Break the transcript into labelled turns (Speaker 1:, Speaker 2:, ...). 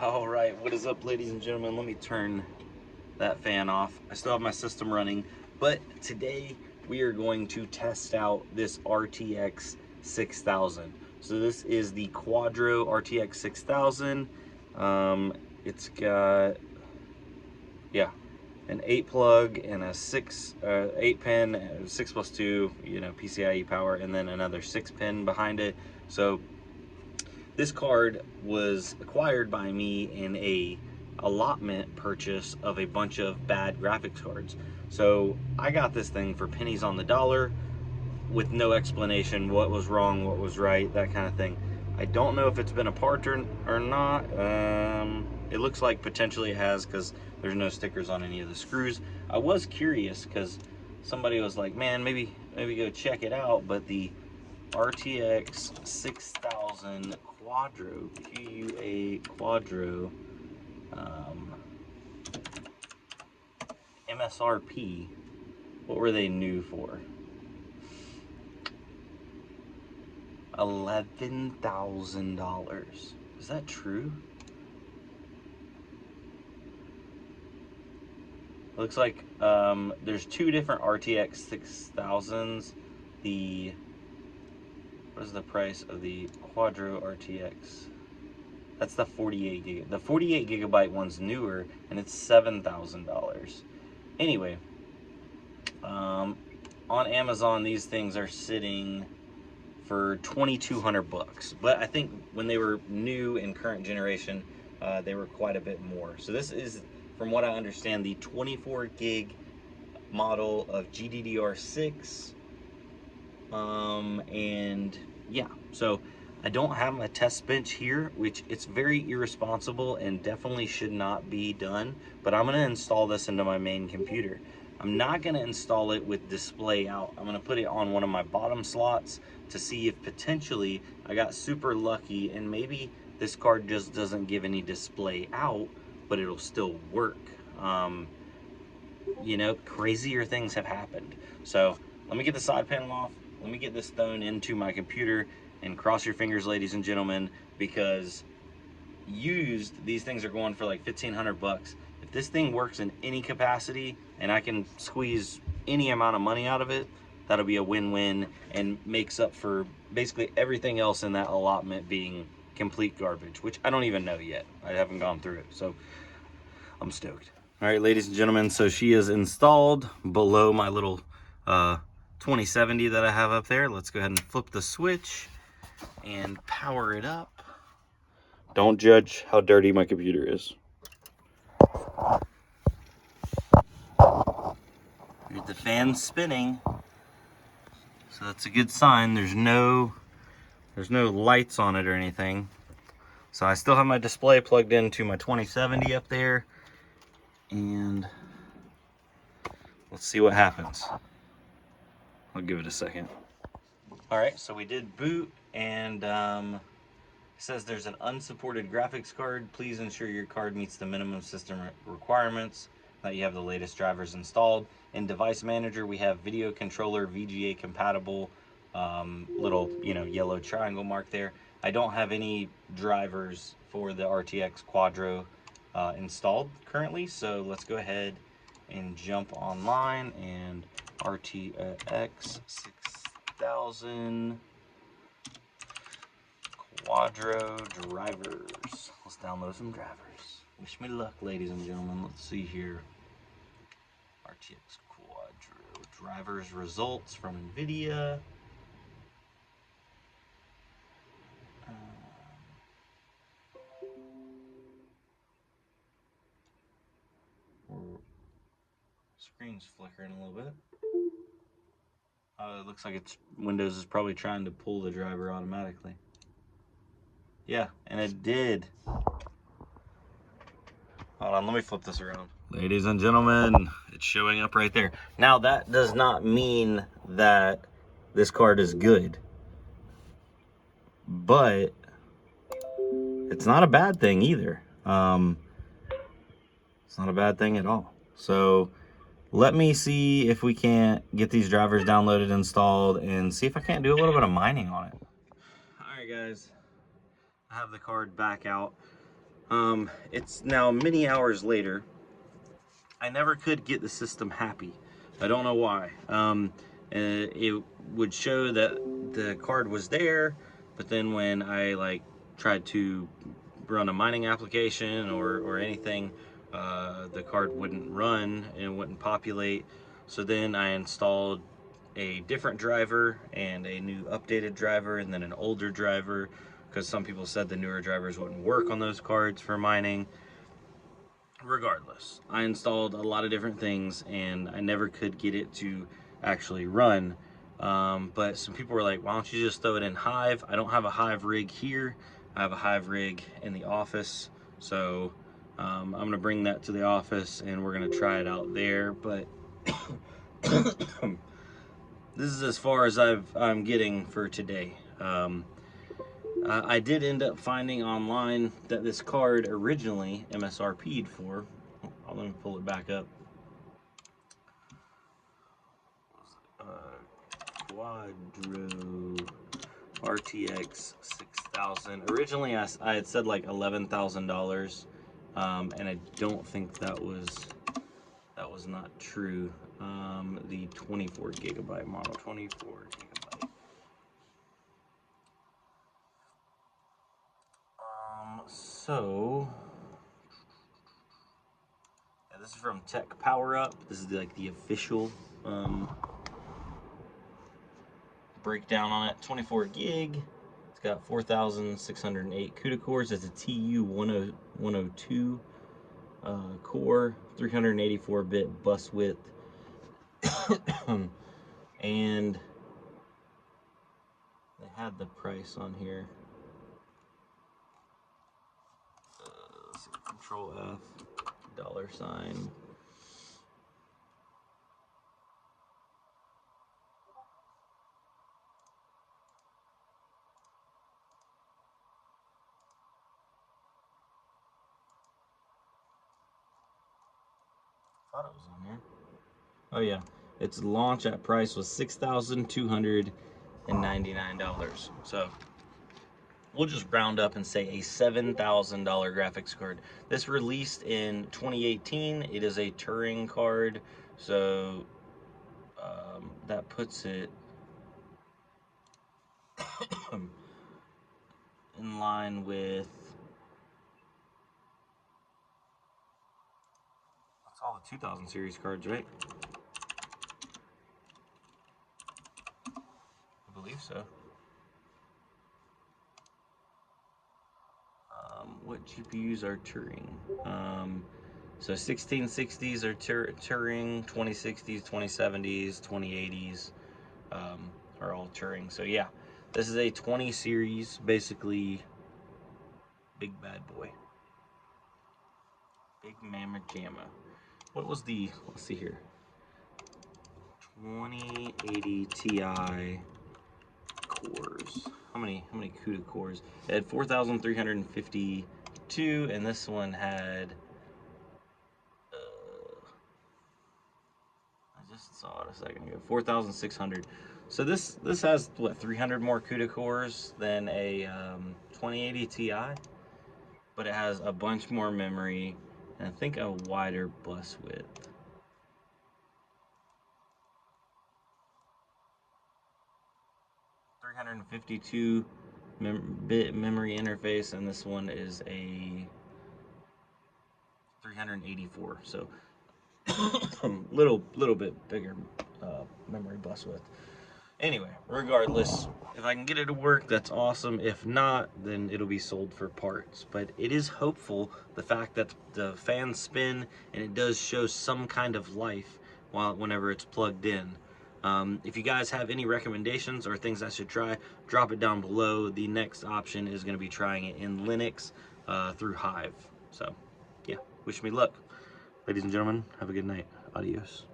Speaker 1: All right, what is up, ladies and gentlemen? Let me turn that fan off. I still have my system running, but today we are going to test out this RTX 6000. So this is the Quadro RTX 6000. It's got, yeah, an 8 plug and a 8 pin, 6+2, PCIe power, and then another 6 pin behind it. So this card was acquired by me in a allotment purchase of a bunch of bad graphics cards. So I got this thing for pennies on the dollar with no explanation what was wrong, what was right, that kind of thing. I don't know if it's been a part or not. It looks like potentially it has because there's no stickers on any of the screws. I was curious because somebody was like, man, maybe go check it out, but the RTX 6000 Quadro, QUA Quadro, MSRP, what were they new for? $11,000. Is that true? Looks like there's two different RTX 6000s. What is the price of the Quadro RTX? That's the 48 gig. The 48 gigabyte one's newer, and it's $7,000. Anyway, on Amazon, these things are sitting for 2,200 bucks. But I think when they were new in current generation, they were quite a bit more. So this is, from what I understand, the 24 gig model of GDDR6. And yeah, so I don't have a test bench here, which it's very irresponsible and definitely should not be done, but I'm gonna install this into my main computer. I'm not gonna install it with display out. I'm gonna put it on one of my bottom slots to see if potentially I got super lucky and maybe this card just doesn't give any display out, but it'll still work. Crazier things have happened. So let me get the side panel off. Let me get this thrown into my computer, and cross your fingers, ladies and gentlemen, because used, these things are going for like 1,500 bucks. If this thing works in any capacity and I can squeeze any amount of money out of it, that'll be a win-win and makes up for basically everything else in that allotment being complete garbage, which I don't even know yet. I haven't gone through it, so I'm stoked. All right, ladies and gentlemen, so she is installed below my little 2070 that I have up there. Let's go ahead and flip the switch and power it up. Don't judge how dirty my computer is. Here's the fan spinning, so that's a good sign. There's no lights on it or anything. So I still have my display plugged into my 2070 up there, and let's see what happens. I'll give it a second. All right, so we did boot, and it says there's an unsupported graphics card. Please ensure your card meets the minimum system requirements, that you have the latest drivers installed. In Device Manager, we have video controller VGA compatible, little yellow triangle mark there. I don't have any drivers for the RTX Quadro installed currently, so let's go ahead and jump online and RTX 6000 Quadro drivers. Let's download some drivers. Wish me luck, ladies and gentlemen. Let's see here. RTX Quadro drivers results from NVIDIA. Screen's flickering a little bit. It looks like Windows is probably trying to pull the driver automatically. Yeah, and it did. Hold on, let me flip this around. Ladies and gentlemen, it's showing up right there. Now, that does not mean that this card is good, but it's not a bad thing either. It's not a bad thing at all. So let me see if we can't get these drivers downloaded, installed, and see if I can't do a little bit of mining on it. All right, guys, I have the card back out. It's now many hours later. I never could get the system happy. I don't know why. It would show that the card was there, but then when I like tried to run a mining application or anything, the card wouldn't run and wouldn't populate. So then I installed a different driver and a new updated driver and then an older driver, because some people said the newer drivers wouldn't work on those cards for mining. Regardless, I installed a lot of different things and I never could get it to actually run. But some people were like, why don't you just throw it in Hive? I don't have a Hive rig here. I have a Hive rig in the office. So I'm going to bring that to the office and we're going to try it out there. But this is as far as I'm getting for today. I did end up finding online that this card originally MSRP'd for, let me pull it back up, Quadro RTX 6000. Originally I had said like $11,000, and I don't think that was not true. The 24 gigabyte model, 24 gigabyte. So, yeah, this is from Tech Power Up. This is like the official breakdown on it. 24 gig. It's got 4,608 CUDA cores. It's a TU 102 core, 384-bit bus width, and they had the price on here. Let's see, Control F, $. Thought it was on here. Oh yeah, its launch at price was $6,299. So we'll just round up and say a $7,000 graphics card. This released in 2018. It is a Turing card, so that puts it in line with, that's all the 2000 series cards, right? I believe so. What GPUs are Turing? So 1660s are Turing, 2060s, 2070s, 2080s are all Turing. So yeah, this is a 20 series, basically big bad boy. Big Mamma Jamma. What was the, let's see here, 2080 Ti cores. How many CUDA cores? It had 4,352, and this one had I just saw it a second ago, 4,600. So this has what, 300 more CUDA cores than a 2080 Ti, but it has a bunch more memory and I think a wider bus width. 352-bit memory interface, and this one is a 384. So little bit bigger memory bus width. Anyway, regardless, if I can get it to work, that's awesome. If not, then it'll be sold for parts. But it is hopeful, the fact that the fans spin and it does show some kind of life whenever it's plugged in. If you guys have any recommendations or things I should try, drop it down below. The next option is going to be trying it in Linux through Hive. So, yeah, wish me luck. Ladies and gentlemen, have a good night. Adios.